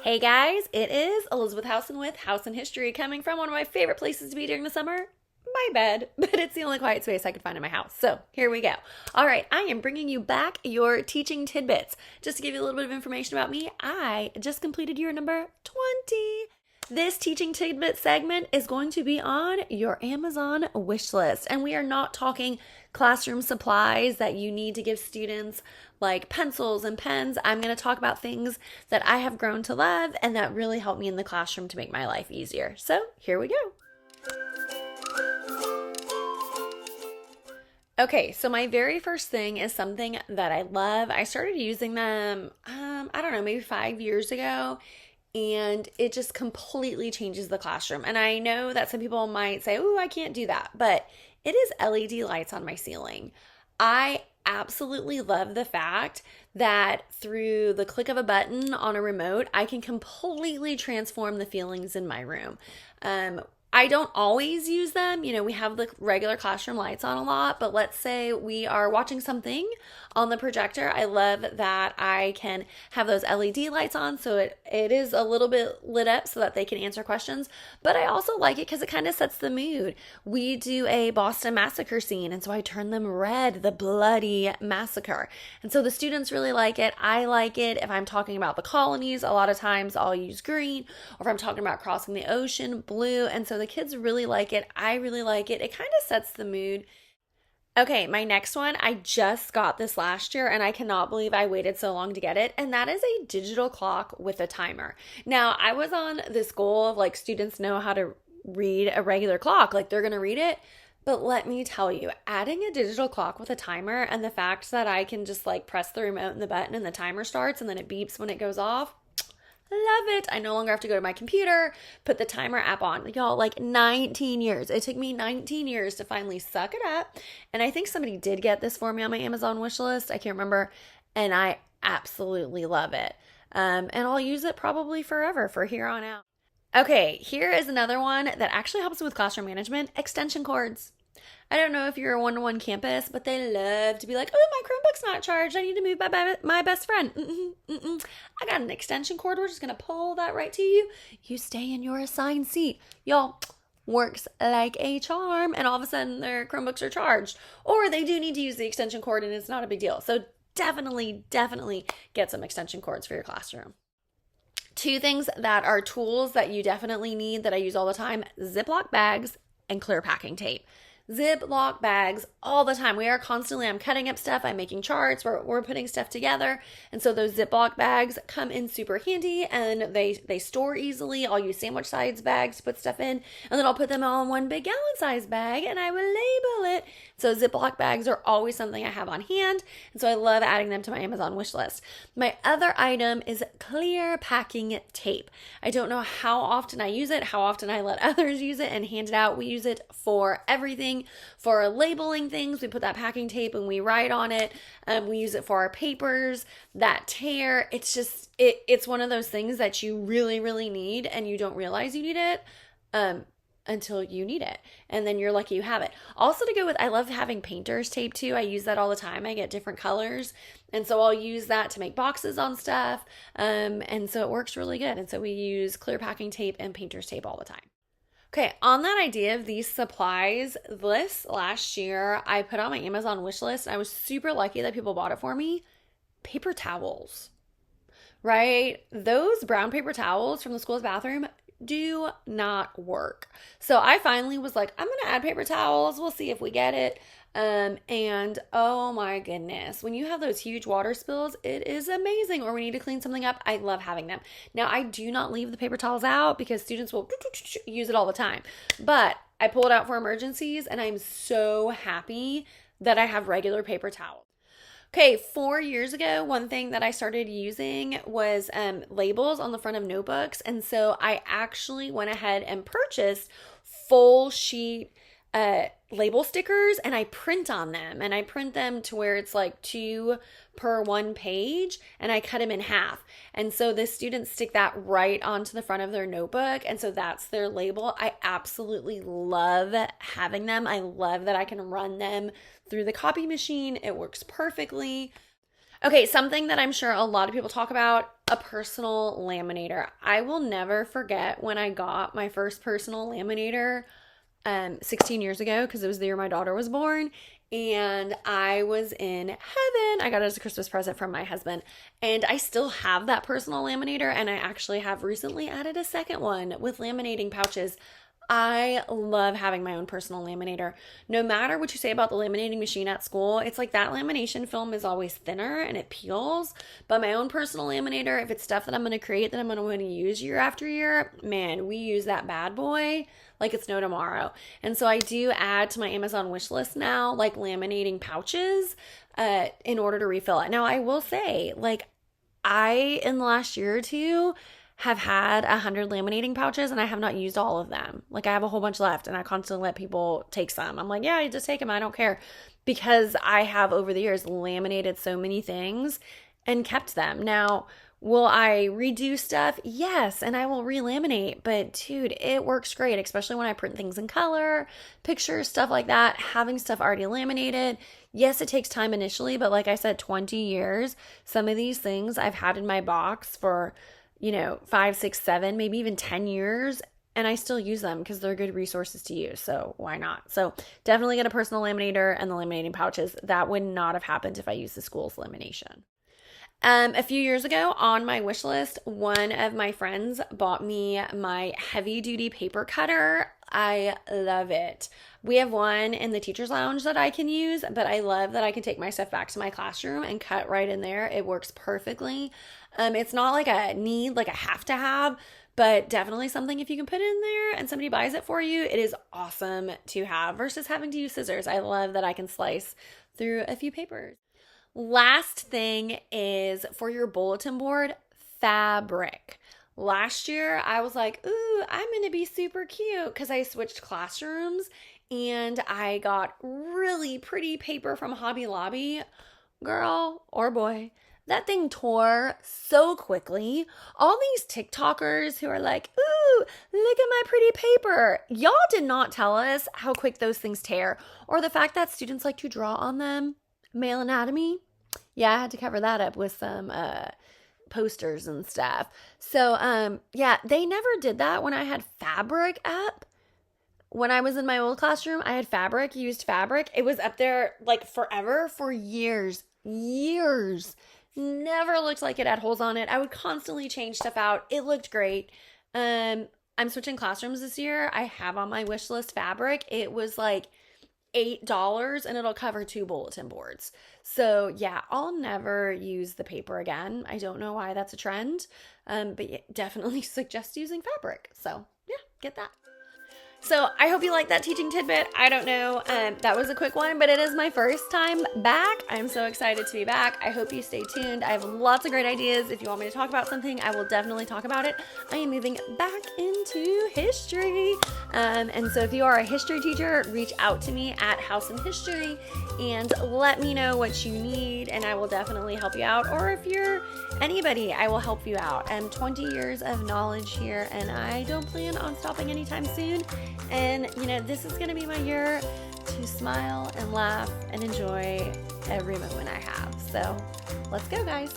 Hey guys, it is Elizabeth Housen with House and History, coming from one of my favorite places to be during the summer, my bed, but it's the only quiet space I could find in my house. So here we go. All right, I am bringing you back your teaching tidbits. Just to give you a little bit of information about me, I just completed year number 20. This teaching tidbit segment is going to be on your Amazon wish list. And we are not talking classroom supplies that you need to give students like pencils and pens. I'm going to talk about things that I have grown to love and that really help me in the classroom to make my life easier. So here we go. Okay, so my very first thing is something that I love. I started using them, I don't know, maybe 5 years ago. And it just completely changes the classroom. And I know that some people might say, oh, I can't do that. But it is LED lights on my ceiling. I absolutely love the fact that through the click of a button on a remote, I can completely transform the feelings in my room. I don't always use them. You know, we have the regular classroom lights on a lot, but let's say we are watching something on the projector. I love that I can have those LED lights on so it is a little bit lit up so that they can answer questions. But I also like it because it kind of sets the mood. We do a Boston Massacre scene, and so I turn them red, the bloody massacre. And so the students really like it. I like it. If I'm talking about the colonies, a lot of times I'll use green, or if I'm talking about crossing the ocean, blue. And so the kids really like it. I really like it. It kind of sets the mood. Okay, my next one, I just got this last year and I cannot believe I waited so long to get it. And that is a digital clock with a timer. Now, I was on this goal of like students know how to read a regular clock, like they're going to read it. But let me tell you, adding a digital clock with a timer and the fact that I can just like press the remote and the button and the timer starts and then it beeps when it goes off. Love it. I no longer have to go to my computer, put the timer app on. Y'all, like 19 years. It took me 19 years to finally suck it up. And I think somebody did get this for me on my Amazon wish list. I can't remember. And I absolutely love it. And I'll use it probably forever for here on out. Okay, here is another one that actually helps with classroom management, extension cords. I don't know if you're a one-to-one campus, but they love to be like, oh, my Chromebook's not charged. I need to move my best friend. I got an extension cord. We're just going to pull that right to you. You stay in your assigned seat. Y'all, works like a charm. And all of a sudden, their Chromebooks are charged. Or they do need to use the extension cord, and it's not a big deal. So definitely get some extension cords for your classroom. Two things that are tools that you definitely need that I use all the time, Ziploc bags and clear packing tape. Ziploc bags all the time. I'm cutting up stuff. I'm making charts. We're putting stuff together. And so those Ziploc bags come in super handy and they store easily. I'll use sandwich size bags to put stuff in. And then I'll put them all in one big gallon size bag and I will label it. So Ziploc bags are always something I have on hand. And so I love adding them to my Amazon wish list. My other item is clear packing tape. I don't know how often I use it, how often I let others use it and hand it out. We use it for everything. For labeling things, we put that packing tape and we write on it. We use it for our papers that tear. It's just, it's one of those things that you really need and you don't realize you need it until you need it. And then you're lucky you have it. Also to go with, I love having painter's tape too. I use that all the time. I get different colors. And so I'll use that to make boxes on stuff. And so it works really good. And so we use clear packing tape and painter's tape all the time. Okay, on that idea of these supplies, this last year I put on my Amazon wish list. And I was super lucky that people bought it for me. Paper towels, right? Those brown paper towels from the school's bathroom do not work. So I finally was like, I'm going to add paper towels. We'll see if we get it. And oh my goodness, when you have those huge water spills, it is amazing. Or we need to clean something up. I love having them. Now, I do not leave the paper towels out because students will use it all the time, but I pull it out for emergencies and I'm so happy that I have regular paper towels. Okay, 4 years ago, one thing that I started using was labels on the front of notebooks. And so I actually went ahead and purchased full sheet label stickers and I print on them, and I print them to where it's like 2 per 1 page, and I cut them in half. And so the students stick that right onto the front of their notebook, and so that's their label. I absolutely love having them. I love that I can run them through the copy machine. It works perfectly. Okay, something that I'm sure a lot of people talk about, a personal laminator. I will never forget when I got my first personal laminator 16 years ago, because it was the year my daughter was born, and I was in heaven. I got it as a Christmas present from my husband, and I still have that personal laminator, and I actually have recently added a second one with laminating pouches. I love having my own personal laminator. No matter what you say about the laminating machine at school, it's like that lamination film is always thinner and it peels. But my own personal laminator, if it's stuff that I'm going to create that I'm going to want to use year after year, man, we use that bad boy like it's no tomorrow. And so I do add to my Amazon wish list now, like laminating pouches in order to refill it. Now, I will say, like, in the last year or two, have had 100 laminating pouches and I have not used all of them. Like, I have a whole bunch left and I constantly let people take some. I'm like, yeah, you just take them. I don't care, because I have over the years laminated so many things and kept them. Now, will I redo stuff? Yes, and I will relaminate, but dude, it works great, especially when I print things in color, pictures, stuff like that. Having stuff already laminated, yes, it takes time initially, but like I said, 20 years. Some of these things I've had in my box for 5, 6, 7, maybe even 10 years, and I still use them because they're good resources to use. So why not? So definitely get a personal laminator and the laminating pouches. That would not have happened if I used the school's lamination. A few years ago on my wish list, one of my friends bought me my heavy duty paper cutter. I love it. We have one in the teacher's lounge that I can use, but I love that I can take my stuff back to my classroom and cut right in there. It works perfectly. It's not like a need, like a have to have, but definitely something if you can put it in there and somebody buys it for you, it is awesome to have versus having to use scissors. I love that I can slice through a few papers. Last thing is for your bulletin board, fabric. Last year, I was like, ooh, I'm going to be super cute because I switched classrooms and I got really pretty paper from Hobby Lobby. Girl or boy, that thing tore so quickly. All these TikTokers who are like, ooh, look at my pretty paper. Y'all did not tell us how quick those things tear, or the fact that students like to draw on them. Male anatomy. Yeah, I had to cover that up with some posters and stuff. So, yeah, they never did that when I had fabric up. When I was in my old classroom, I had fabric, used fabric. It was up there like forever, for years. Never looked like it had holes on it. I would constantly change stuff out. It looked great. I'm switching classrooms this year. I have on my wish list fabric. It was like $8 and it'll cover 2 bulletin boards. So yeah, I'll never use the paper again. I don't know why that's a trend, but yeah, definitely suggest using fabric. So yeah, get that. So I hope you like that teaching tidbit. I don't know. That was a quick one, but it is my first time back. I'm so excited to be back. I hope you stay tuned. I have lots of great ideas. If you want me to talk about something, I will definitely talk about it. I am moving back into history. And so if you are a history teacher, reach out to me at House in History and let me know what you need, and I will definitely help you out. Or if you're anybody, I will help you out. 20 years of knowledge here, and I don't plan on stopping anytime soon. And, this is going to be my year to smile and laugh and enjoy every moment I have. So let's go, guys.